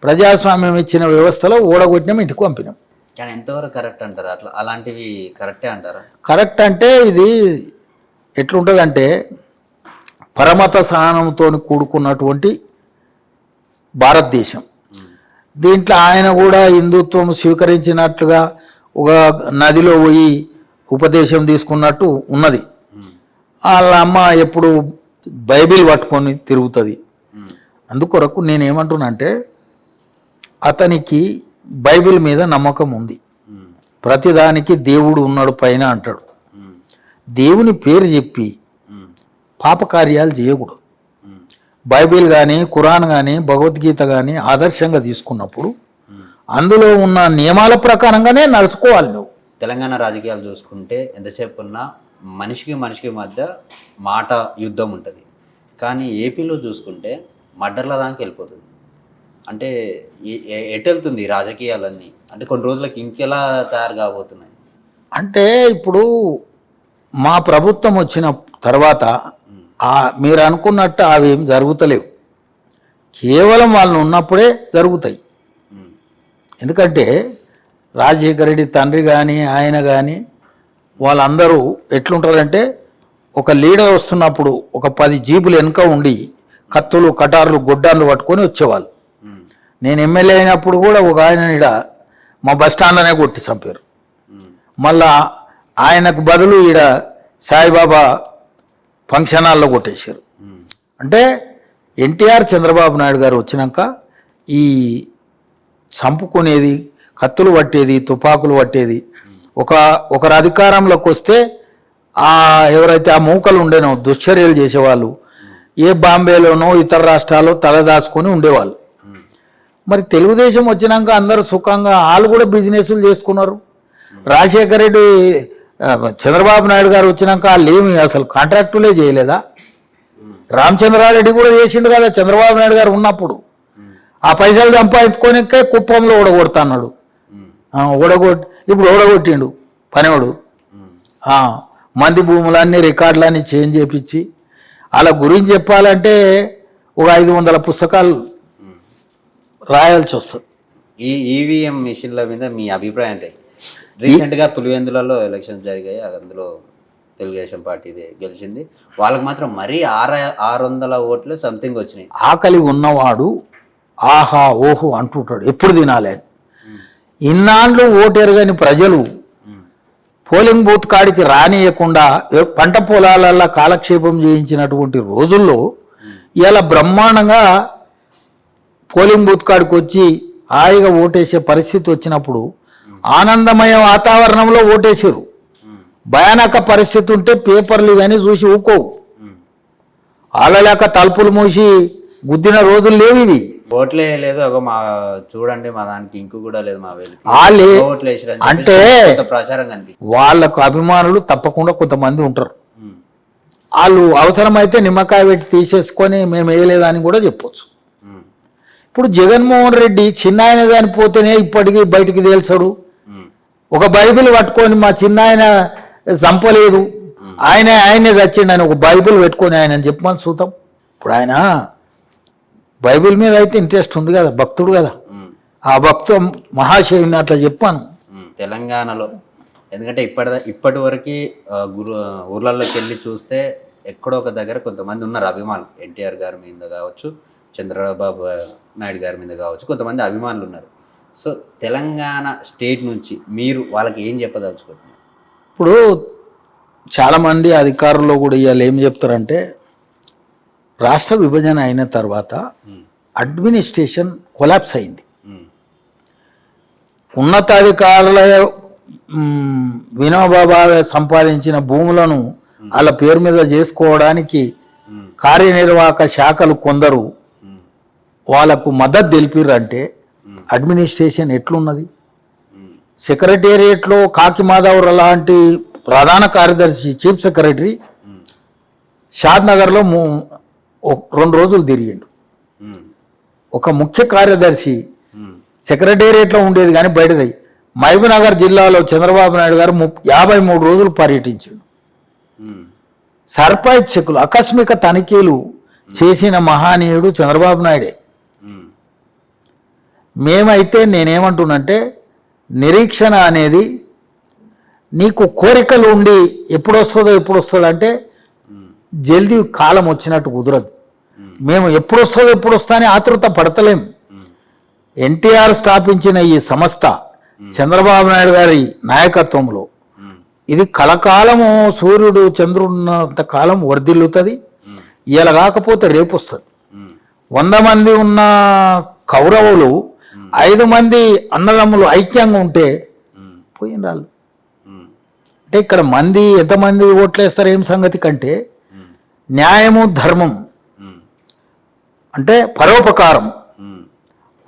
ప్రజాస్వామ్యం ఇచ్చిన వ్యవస్థలో ఓడగొట్టినాం, ఇంటికి పంపినాం. కానీ ఎంతవరకు కరెక్ట్ అంటారు? అట్లా అలాంటివి కరెక్టే అంటారా? కరెక్ట్ అంటే ఇది ఎట్లుంటుందంటే పరమత సహనంతో కూడుకున్నటువంటి భారతదేశం. దీంట్లో ఆయన కూడా హిందుత్వం స్వీకరించినట్లుగా ఒక నదిలో పోయి ఉపదేశం తీసుకున్నట్టు ఉన్నది. వాళ్ళ అమ్మ ఎప్పుడు బైబిల్ పట్టుకొని తిరుగుతుంది. అందుకొరకు నేనేమంటున్నానంటే అతనికి బైబిల్ మీద నమ్మకం ఉంది. ప్రతిదానికి దేవుడు ఉన్నాడు పైన అంటాడు. దేవుని పేరు చెప్పి పాపకార్యాలు చేయకూడదు. బైబిల్ కానీ ఖురాన్ కానీ భగవద్గీత కానీ ఆదర్శంగా తీసుకున్నప్పుడు అందులో ఉన్న నియమాల ప్రకారంగానే నడుచుకోవాలి నువ్వు. తెలంగాణ రాజకీయాలు చూసుకుంటే ఎంతసేపు ఉన్నా మనిషికి మనిషికి మధ్య మాట యుద్ధం ఉంటుంది. కానీ ఏపీలో చూసుకుంటే మర్డర్ల దానికి వెళ్ళిపోతుంది. అంటే ఎటు వెళ్తుంది ఈ రాజకీయాలన్నీ? అంటే కొన్ని రోజులకి ఇంకెలా తయారు కాబోతున్నాయి? అంటే ఇప్పుడు మా ప్రభుత్వం వచ్చిన తర్వాత మీరు అనుకున్నట్టు అవి ఏం జరుగుతలేవు. కేవలం వాళ్ళు ఉన్నప్పుడే జరుగుతాయి. ఎందుకంటే రాజశేఖర రెడ్డి తండ్రి కానీ ఆయన కానీ వాళ్ళందరూ ఎట్లుంటారంటే ఒక లీడర్ వస్తున్నప్పుడు ఒక 10 జీబులు వెనుక ఉండి కత్తులు కటార్లు గొడ్డాన్లు పట్టుకొని వచ్చేవాళ్ళు. నేను ఎమ్మెల్యే అయినప్పుడు కూడా ఒక ఆయన ఈడ మా బస్టాండ్లోనే కొట్టి చంపారు. మళ్ళా ఆయనకు బదులు ఈడ సాయిబాబా ఫంక్షన్ హాల్లో కొట్టేశారు. అంటే ఎన్టీఆర్ చంద్రబాబు నాయుడు గారు వచ్చినాక ఈ చంపుకునేది, కత్తులు పట్టేది, తుపాకులు పట్టేది ఒకరు అధికారంలోకి వస్తే ఎవరైతే ఆ మూకలు ఉండేనో దుశ్చర్యలు చేసేవాళ్ళు ఏ బాంబేలోనో ఇతర రాష్ట్రాల్లో తలదాచుకొని ఉండేవాళ్ళు. మరి తెలుగుదేశం వచ్చినాక అందరూ సుఖంగా వాళ్ళు కూడా బిజినెస్లు చేసుకున్నారు. రాజశేఖర రెడ్డి చంద్రబాబు నాయుడు గారు వచ్చినాక వాళ్ళు ఏమి అసలు కాంట్రాక్టులే చేయలేదా? రామచంద్రారెడ్డి కూడా చేసిండు కదా చంద్రబాబు నాయుడు గారు ఉన్నప్పుడు. ఆ పైసలు సంపాదించుకోనికే కుప్పంలో ఓడగొడతాన్నాడు. ఇప్పుడు ఓడగొట్టిండు పనివాడు. మంది భూములన్నీ రికార్డులన్నీ చేంజ్ చేపించి వాళ్ళ గురించి చెప్పాలంటే ఒక 500 పుస్తకాలు రాయాల్సి వస్తుంది. ఈ ఈవీఎం మిషన్ల మీద మీ అభిప్రాయం అంటే? రీసెంట్గా పులివెందులలో ఎలక్షన్స్ జరిగాయి. అందులో తెలుగుదేశం పార్టీ గెలిచింది. వాళ్ళకి మాత్రం మరీ 600 ఓట్లు సంథింగ్ వచ్చినాయి. ఆకలి ఉన్నవాడు ఆహా ఓహో అంటుంటాడు ఎప్పుడు తినాలి అని. ఇన్నాళ్ళు ఓటెరగని ప్రజలు పోలింగ్ బూత్ కాడికి రానియకుండా పంట పొలాలల్లో కాలక్షేపం చేయించినటువంటి రోజుల్లో ఇలా బ్రహ్మాండంగా పోలింగ్ బూత్ కాడికి వచ్చి హాయిగా ఓటేసే పరిస్థితి వచ్చినప్పుడు ఆనందమయ వాతావరణంలో ఓటేసారు. భయానక పరిస్థితి ఉంటే పేపర్లు ఇవన్నీ చూసి ఊకోవు. ఆలలేక తలుపులు మూసి గుద్దిన రోజులు లేవు ఇవి. ఓట్లే లేదు మా చూడండి మా దానికి ఇంకు కూడా లేదు మా అంటే ప్రచారం కనిపిస్తుంది. వాళ్ళకు అభిమానులు తప్పకుండా కొంతమంది ఉంటారు. వాళ్ళు అవసరమైతే నిమ్మకాయ పెట్టి తీసేసుకొని మేము వేయలేదని కూడా చెప్పొచ్చు. ఇప్పుడు జగన్మోహన్ రెడ్డి చిన్న ఆయన కానీ పోతేనే ఇప్పటికీ బయటికి తేల్చాడు. ఒక బైబిల్ పట్టుకొని మా చిన్న ఆయన చంపలేదు ఆయనే చచ్చిండు అని ఒక బైబిల్ పెట్టుకొని ఆయన చెప్పమని చూద్దాం. ఇప్పుడు ఆయన బైబిల్ మీద అయితే ఇంట్రెస్ట్ ఉంది కదా, భక్తుడు కదా. ఆ భక్తు మహాశయుని అట్లా చెప్పాను తెలంగాణలో. ఎందుకంటే ఇప్పటి వరకు ఊర్లలోకి వెళ్ళి చూస్తే ఎక్కడో ఒక దగ్గర కొంతమంది ఉన్నారు అభిమానులు. ఎన్టీఆర్ గారి మీద కావచ్చు, చంద్రబాబు నాయుడు గారి మీద కావచ్చు, కొంతమంది అభిమానులు ఉన్నారు. సో తెలంగాణ స్టేట్ నుంచి మీరు వాళ్ళకి ఏం చెప్పదలుచుకుంటున్నారు? ఇప్పుడు చాలామంది అధికారులు కూడా ఇవాళ ఏం చెప్తారంటే రాష్ట్ర విభజన అయిన తర్వాత అడ్మినిస్ట్రేషన్ కొలాప్స్ అయింది. ఉన్నతాధికారుల వినోబాబా సంపాదించిన భూములను వాళ్ళ పేరు మీద చేసుకోవడానికి కార్యనిర్వాహక శాఖలు కొందరు వాళ్ళకు మద్దతు తెలిపిర్రంటే అడ్మినిస్ట్రేషన్ ఎట్లున్నది? సెక్రటేరియట్లో కాకి మాధవరావు లాంటి ప్రధాన కార్యదర్శి చీఫ్ సెక్రటరీ షాద్నగర్లో 2 రోజులు తిరిగిండు. ఒక ముఖ్య కార్యదర్శి సెక్రటేరియట్లో ఉండేది కానీ బయటది మహబూబ్నగర్ జిల్లాలో చంద్రబాబు నాయుడు గారు 53 రోజులు పర్యటించాడు. సర్పంచ్ చెక్కులు ఆకస్మిక తనిఖీలు చేసిన మహానీయుడు చంద్రబాబు నాయుడే. మేమైతే నేనేమంటున్నంటే నిరీక్షణ అనేది నీకు కోరికలు ఉండి ఎప్పుడు వస్తుందో అంటే జల్దీ కాలం వచ్చినట్టు కుదరదు. మేము ఎప్పుడు వస్తా అని ఆతృత పడతలేం. ఎన్టీఆర్ స్థాపించిన ఈ సంస్థ చంద్రబాబు నాయుడు గారి నాయకత్వంలో ఇది కలకాలము సూర్యుడు చంద్రుడున్నంత కాలం వర్ధిల్లుతుంది. ఇలా కాకపోతే రేపు వస్తుంది. 100 మంది ఉన్న కౌరవులు 5 మంది అన్నదమ్ములు ఐక్యంగా ఉంటే పోయిన అంటే ఇక్కడ ఎంతమంది ఓట్లేస్తారు ఏం సంగతి కంటే న్యాయము ధర్మం అంటే పరోపకారం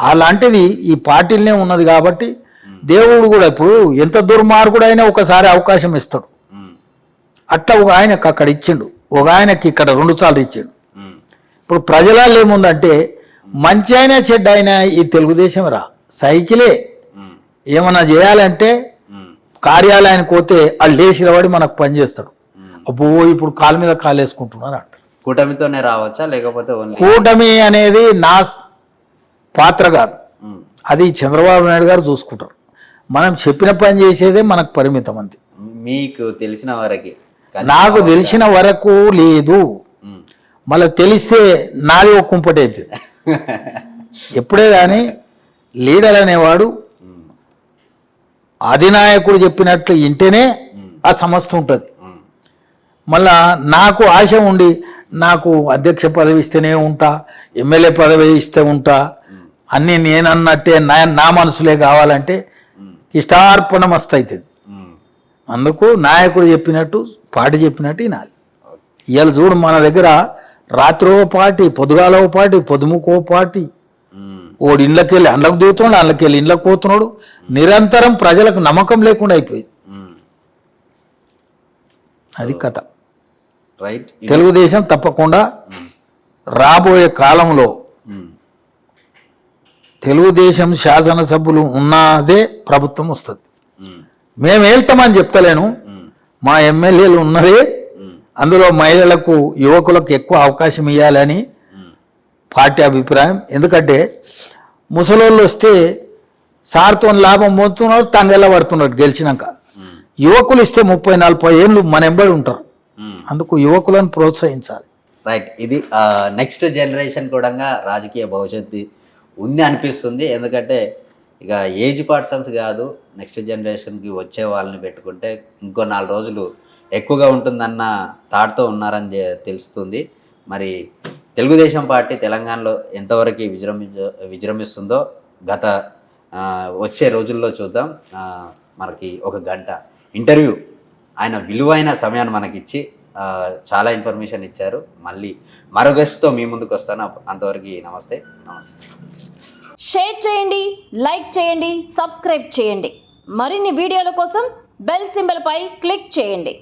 అలాంటిది ఈ పార్టీలనే ఉన్నది. కాబట్టి దేవుడు కూడా ఇప్పుడు ఎంత దుర్మార్గుడైనా ఒకసారి అవకాశం ఇస్తాడు. అట్లా ఒక ఆయనకు అక్కడ ఇచ్చిండు, ఒక ఆయనకి ఇక్కడ 2 సార్లు ఇచ్చిండు. ఇప్పుడు ప్రజలలో ఏముందంటే మంచి అయినా చెడ్డ అయినా ఈ తెలుగుదేశం సైకిలే ఏమన్నా చేయాలంటే కార్యాలయానికి పోతే వాళ్ళు లేచి నిలబడి మనకు పనిచేస్తాడు. అబ్బో ఇప్పుడు కాలు మీద కాలు వేసుకుంటున్నారు అంట. కూటమితోనే రావచ్చా లేకపోతే కూటమి అనేది నా పాత్ర కాదు, అది చంద్రబాబు నాయుడు గారు చూసుకుంటారు. మనం చెప్పిన పని చేసేదే మనకు పరిమితం అంతే. మీకు తెలిసిన వరకు నాకు తెలిసిన వరకు లేదు. మళ్ళీ తెలిస్తే నాది ఒక కుంపటి అవుతుంది. ఎప్పుడే కానీ లీడర్ అనేవాడు అధినాయకుడు చెప్పినట్లు ఇంటేనే ఆ సంస్థ ఉంటుంది. మళ్ళా నాకు ఆశ ఉండి నాకు అధ్యక్ష పదవి ఇస్తేనే ఉంటా, ఎమ్మెల్యే పదవి ఇస్తే ఉంటా, అన్నీ నేనన్నట్టే నా మనసులే కావాలంటే ఇష్టార్పణ మస్తు అవుతుంది. అందుకు నాయకుడు చెప్పినట్టు పార్టీ చెప్పినట్టు వినాలి. ఇవాళ చూడు మన దగ్గర రాత్రో పార్టీ, పొద్దుగాలో పార్టీ, పొద్దుముకో పార్టీ, ఓడి ఇండ్లకి వెళ్ళి అండ్లకు దిగుతున్నాడు, అండ్లకి వెళ్ళి ఇండ్లకు పోతున్నాడు. నిరంతరం ప్రజలకు నమ్మకం లేకుండా అయిపోయింది. అది కథ. రైట్. తెలుగుదేశం తప్పకుండా రాబోయే కాలంలో తెలుగుదేశం శాసనసభ్యులు ఉన్నదే ప్రభుత్వం వస్తుంది. మేము వెళ్తామని చెప్తలేను, మా ఎమ్మెల్యేలు ఉన్నదే. అందులో మహిళలకు యువకులకు ఎక్కువ అవకాశం ఇవ్వాలని పార్టీ అభిప్రాయం. ఎందుకంటే ముసలోళ్ళు వస్తే సార్తో లాభం పొందుతున్నారు, తంగెల్ల పడుతున్నారు గెలిచినాక. యువకులు ఇస్తే 30-40 ఏళ్ళు మన ఎంబడి ఉంటారు. అందుకు యువకులను ప్రోత్సహించాలి. రైట్. ఇది నెక్స్ట్ జనరేషన్ కూడా రాజకీయ భవిష్యత్తు ఉంది అనిపిస్తుంది. ఎందుకంటే ఇక ఏజ్ పర్సన్స్ కాదు, నెక్స్ట్ జనరేషన్కి వచ్చే వాళ్ళని పెట్టుకుంటే ఇంకో 4 రోజులు ఎక్కువగా ఉంటుందన్న థాట్తో ఉన్నారని తెలుస్తుంది. మరి తెలుగుదేశం పార్టీ తెలంగాణలో ఎంతవరకు విజృంభిస్తుందో వచ్చే రోజుల్లో చూద్దాం. మనకి 1 గంట ఇంటర్వ్యూ ఆయన విలువైన సమయాన్ని మనకిచ్చి చాలా ఇన్ఫర్మేషన్ ఇచ్చారు. మళ్ళీ మరో గెస్ట్తో మీ ముందుకు వస్తాను. అంతవరకు నమస్తే. షేర్ చేయండి, లైక్ చేయండి, సబ్స్క్రైబ్ చేయండి. మరిన్ని వీడియోల కోసం బెల్ సింబల్ పై క్లిక్ చేయండి.